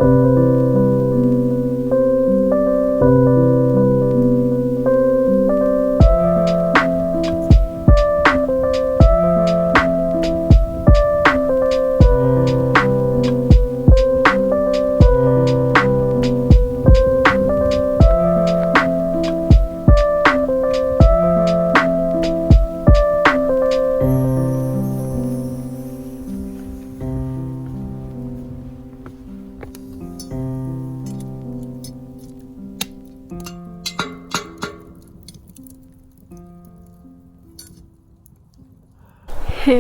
Hey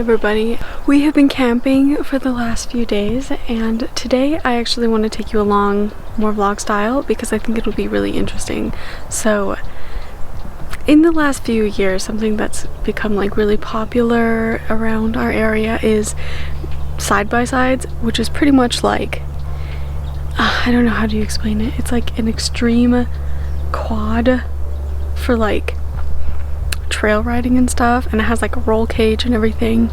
everybody, we have been camping for the last few days, and today I actually want to take you along more vlog style because I think it'll be really interesting. So in the last few years, something that's become like really popular around our area is side-by-sides, which is pretty much like, I don't know how do you explain it. It's like an extreme quad for like trail riding and stuff, and it has like a roll cage and everything.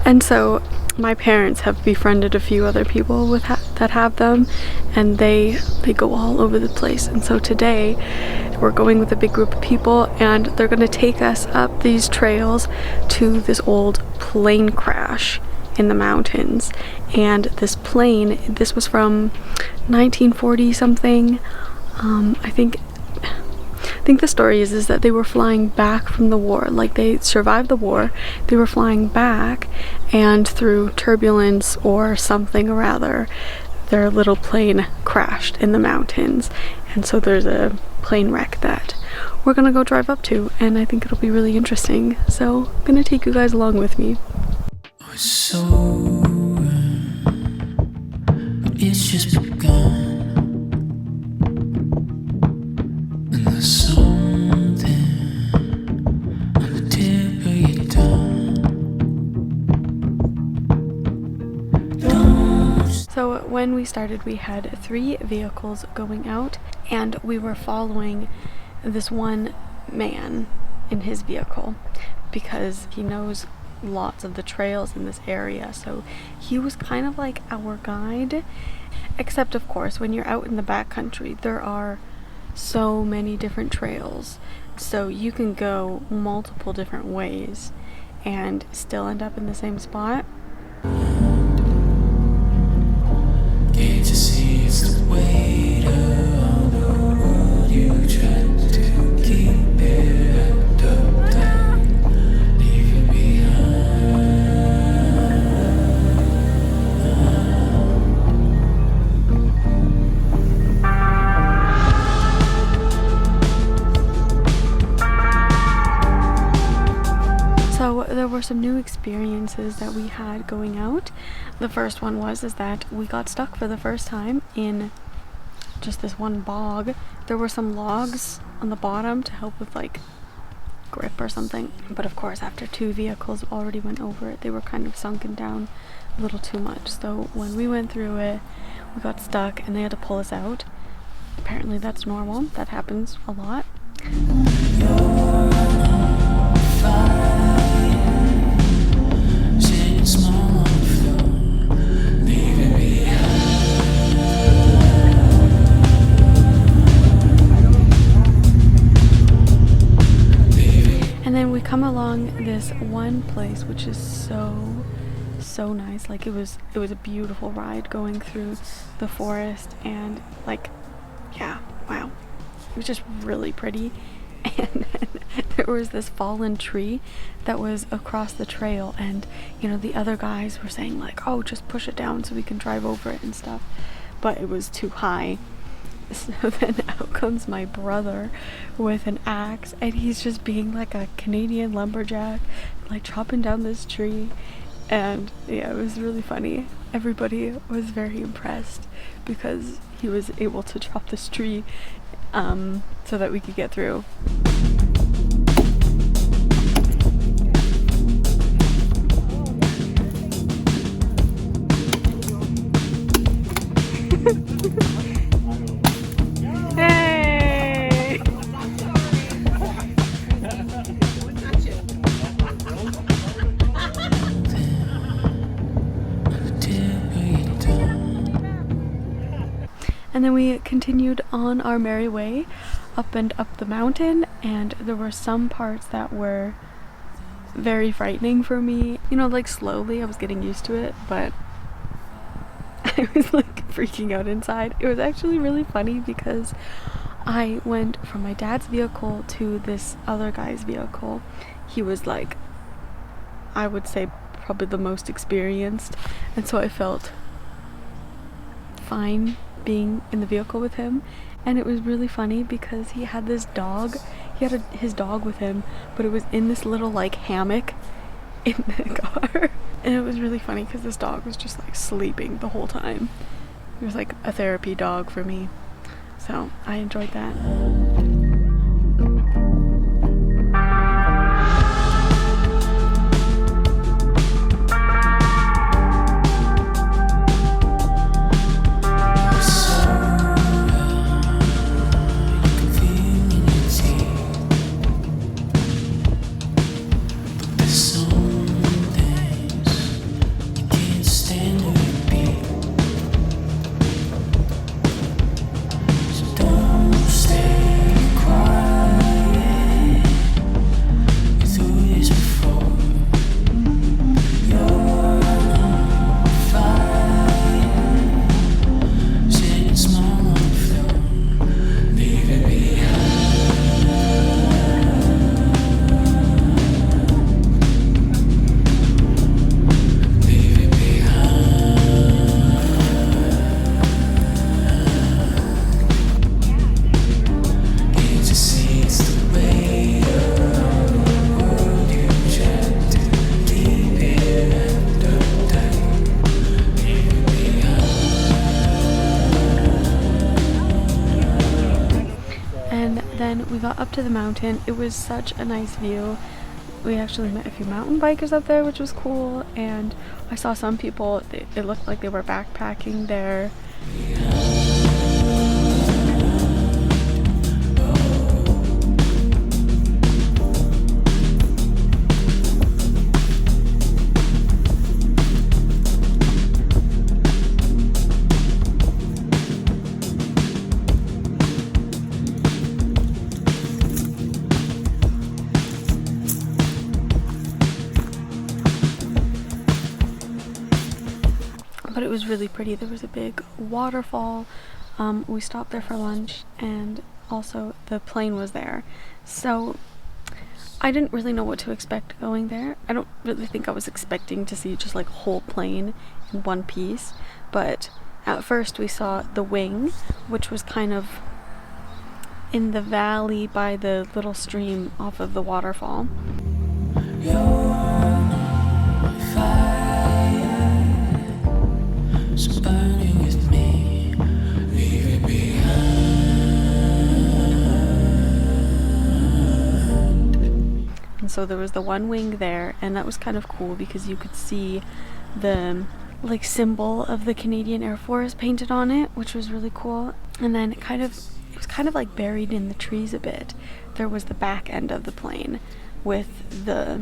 And so my parents have befriended a few other people with that have them, and they go all over the place. And so today we're going with a big group of people, and they're going to take us up these trails to this old plane crash in the mountains. And this plane, this was from 1940 something. I think the story is that they were flying back from the war. Like, they survived the war, they were flying back, and through turbulence or something or other, their little plane crashed in the mountains. And so there's a plane wreck that we're gonna go drive up to, and I think it'll be really interesting. So I'm gonna take you guys along with me. It's just begun. So when we started, we had 3 vehicles going out, and we were following this one man in his vehicle because he knows lots of the trails in this area. So he was kind of like our guide, except of course when you're out in the backcountry there are so many different trails, so you can go multiple different ways and still end up in the same spot. Can't you see it's the weight of the world you tried to keep it up tight, leave it behind. So there were some new experiences that we had going out. The first one was that we got stuck for the first time in just this one bog. There were some logs on the bottom to help with like grip or something, but of course after 2 vehicles already went over it, they were kind of sunken down a little too much. So when we went through it, we got stuck and they had to pull us out. Apparently that's normal, that happens a lot. And then we come along this one place which is so nice. Like it was a beautiful ride going through the forest, and like, yeah, wow, it was just really pretty. And then there was this fallen tree that was across the trail, and you know, the other guys were saying like, oh, just push it down so we can drive over it and stuff, but it was too high. So then out comes my brother with an axe, and he's just being like a Canadian lumberjack, like chopping down this tree. And yeah, it was really funny. Everybody was very impressed because he was able to chop this tree so that we could get through. Hey! And then we continued on our merry way up and up the mountain, and there were some parts that were very frightening for me. You know, like slowly I was getting used to it, but I was like freaking out inside. It was actually really funny because I went from my dad's vehicle to this other guy's vehicle. He was like, I would say probably the most experienced, and so I felt fine being in the vehicle with him. And it was really funny because he had this dog. He had his dog with him, but it was in this little like hammock in the car. And it was really funny because this dog was just like sleeping the whole time. It was like a therapy dog for me. So I enjoyed that. Then we got up to the mountain. It was such a nice view. We actually met a few mountain bikers up there, which was cool, and I saw some people, it looked like they were backpacking there. But it was really pretty. There was a big waterfall. We stopped there for lunch, and also the plane was there. So I didn't really know what to expect going there. I don't really think I was expecting to see just like a whole plane in one piece. But at first we saw the wing, which was kind of in the valley by the little stream off of the waterfall. Burning with me, leave it behind. And so there was the one wing there, and that was kind of cool because you could see the like symbol of the Canadian Air Force painted on it, which was really cool. And then it was kind of like buried in the trees a bit. There was the back end of the plane with the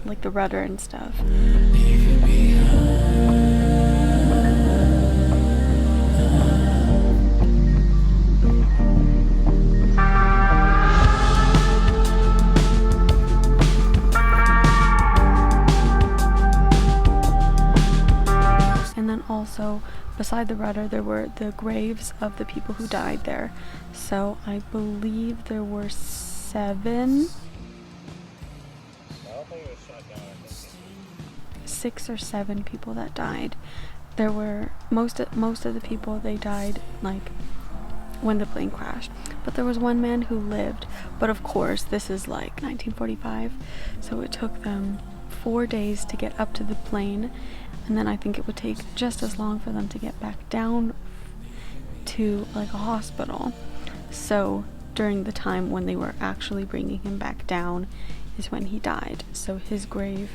like the rudder and stuff. Leave it behind. And then also beside the rudder there were the graves of the people who died there. So I believe there were 7, 6 or 7 people that died. There were most of the people, they died like when the plane crashed, but there was one man who lived. But of course this is like 1945, so it took them 4 days to get up to the plane, and then I think it would take just as long for them to get back down to like a hospital. So during the time when they were actually bringing him back down is when he died. So his grave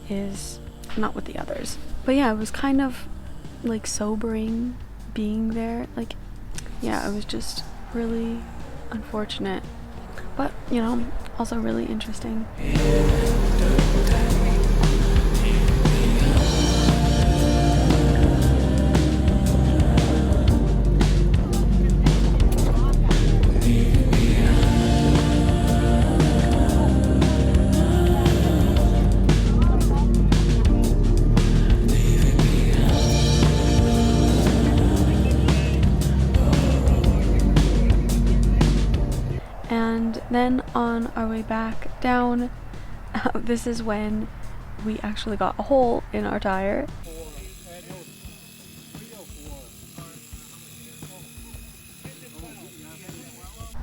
is not with the others. But yeah, it was kind of like sobering being there. Like, yeah, it was just really unfortunate, but you know, also really interesting. Then on our way back down, this is when we actually got a hole in our tire.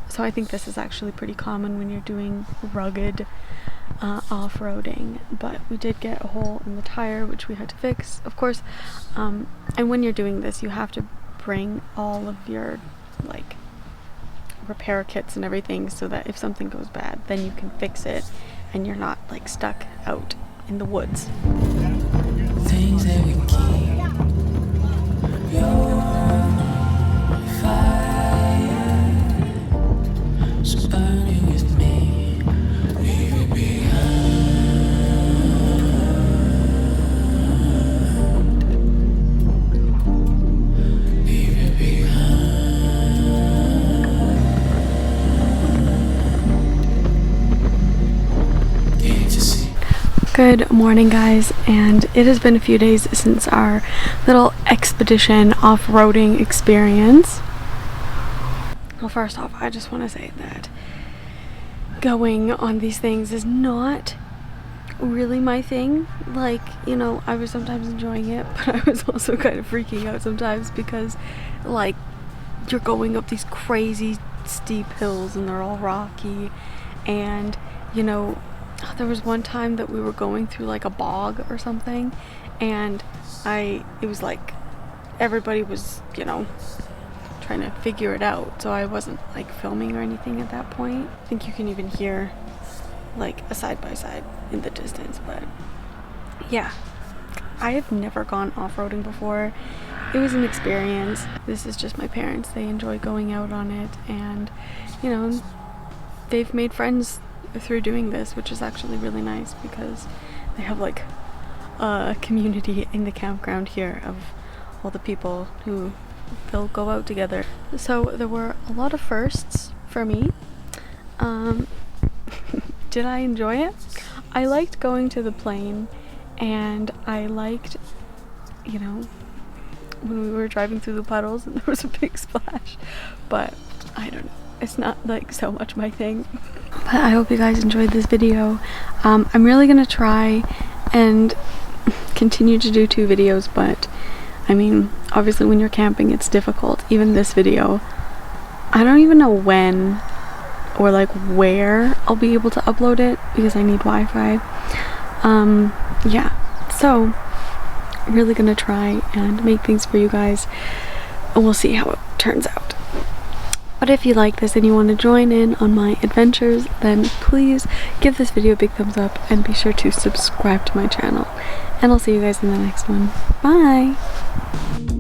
So I think this is actually pretty common when you're doing rugged off-roading, but we did get a hole in the tire which we had to fix, of course. And when you're doing this, you have to bring all of your like repair kits and everything, so that if something goes bad, then you can fix it and you're not like stuck out in the woods. Things that we keep. You're my fire, so burn it with me. Leave it behind. Leave it behind. Get to see. Good morning, guys, and it has been a few days since our little expedition off-roading experience. Well, first off, I just want to say that going on these things is not really my thing. Like, you know, I was sometimes enjoying it, but I was also kind of freaking out sometimes because, like, you're going up these crazy steep hills and they're all rocky, and, you know, there was one time that we were going through like a bog or something, and it was like everybody was, you know, trying to figure it out, so I wasn't like filming or anything at that point. I think you can even hear like a side-by-side in the distance, but yeah, I have never gone off-roading before. It was an experience. This is just my parents. They enjoy going out on it, and, you know, they've made friends through doing this, which is actually really nice because they have like a community in the campground here of all the people who they'll go out together. So there were a lot of firsts for me. Did I enjoy it? I liked going to the plane, and I liked, you know, when we were driving through the puddles and there was a big splash, but I don't know, it's not like so much my thing. But I hope you guys enjoyed this video. I'm really gonna try and continue to do 2 videos, but I mean, obviously when you're camping it's difficult. Even this video, I don't even know when or like where I'll be able to upload it because I need Wi-Fi. Yeah, so I'm really gonna try and make things for you guys, and we'll see how it turns out. But if you like this and you want to join in on my adventures, then please give this video a big thumbs up and be sure to subscribe to my channel. And I'll see you guys in the next one. Bye!